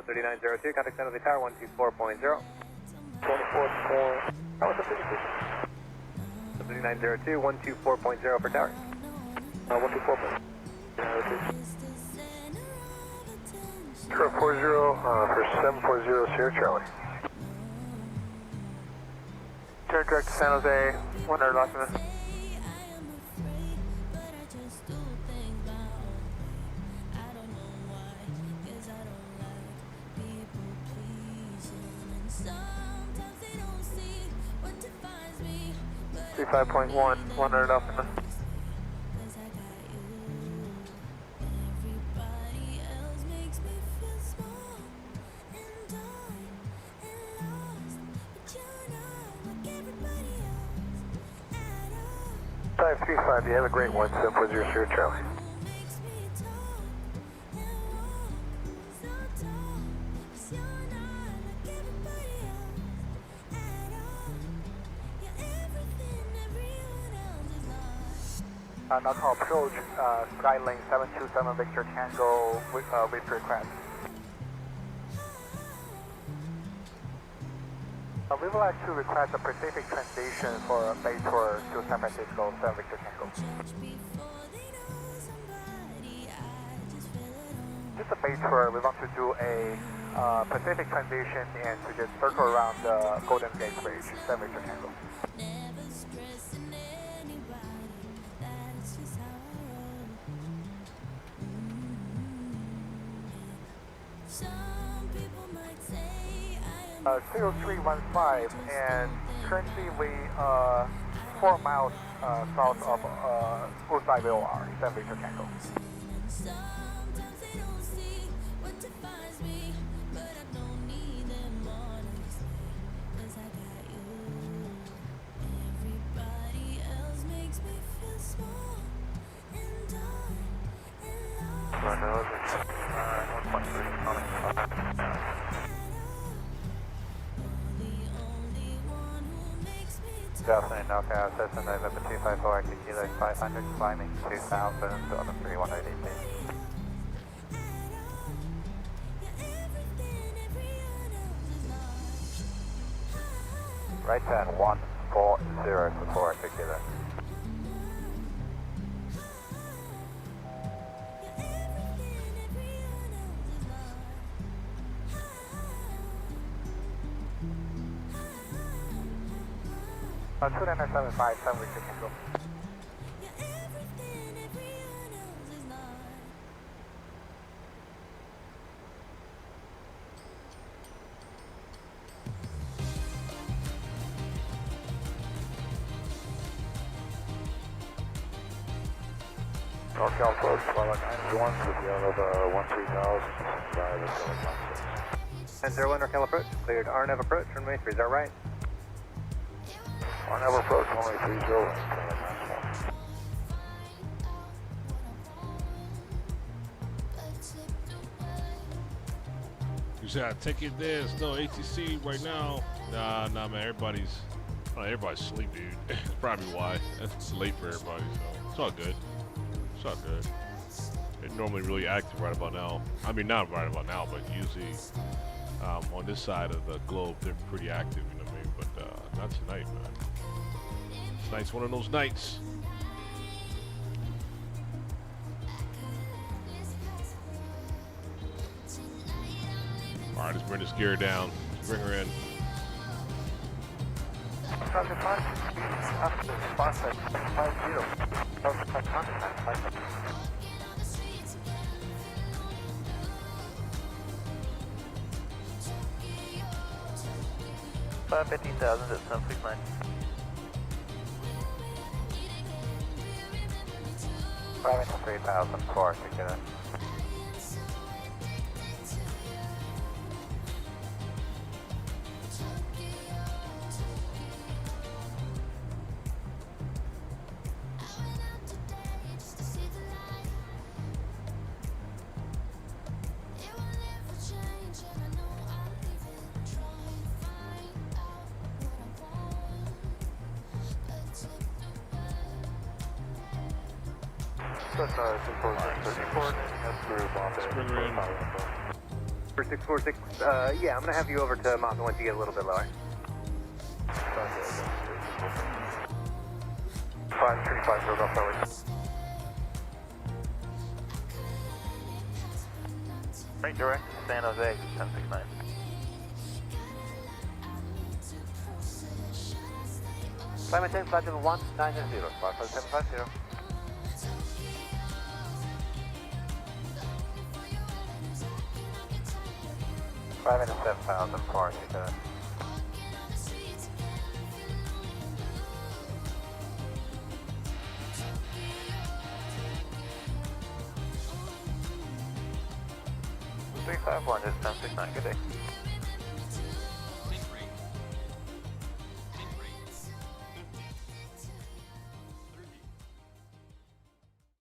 3902, contact center of the tower, 124.0. 24.4. How was the 3902, 124.0 for tower. 124.0. 040 for 740 Sierra Charlie. Turn direct to San Jose, 100 Los. .1, 100 Alpha. Five 35, you have a great one, 740 Sierra Charlie. Now call approach, Skylane 727 Victor Tango with request. We would like to request a Pacific transition for a base tour to San Francisco 7 Victor Tango. Just a base tour, we want to do a Pacific transition and to just circle around the Golden Gate Bridge, 7 Victor Tango. Uh, 0315, and currently we 4 miles south of Bullseye VOR, 7 Victor Tango. Definitely no chaos, that's November 254, active kilo 500, climbing 2000 to on the 3180. Right turn 140 for 4 active kilo. Uh, 2975, 7 Victor Tango. North Cal approach, Twilight 901 with the out of 13,000, 901 North Cal approach, cleared RNF approach, runway 30 right. RNF approach, runway 30 right. You said I take it there. There's no ATC right now. Nah, man. Everybody's asleep, dude. That's probably why. It's late for everybody, so it's all good. It's all good. They're normally really active right about now. I mean, not right about now, but usually on this side of the globe, they're pretty active. You know what I mean? But not tonight, man. Tonight's one of those nights. All right, let's bring this gear down. Let's bring her in. Five 15,000 at 769. 5 4 together. Let's bring her in. For 646, yeah, I'm going to have you over to Mountain 1 to get a little bit lower. 535 goes off forward. Right direct, San Jose, 1069. Climate change, flight level 190, 55750. Five and 7,000 for Lieutenant. Three five one is 1069. Good day.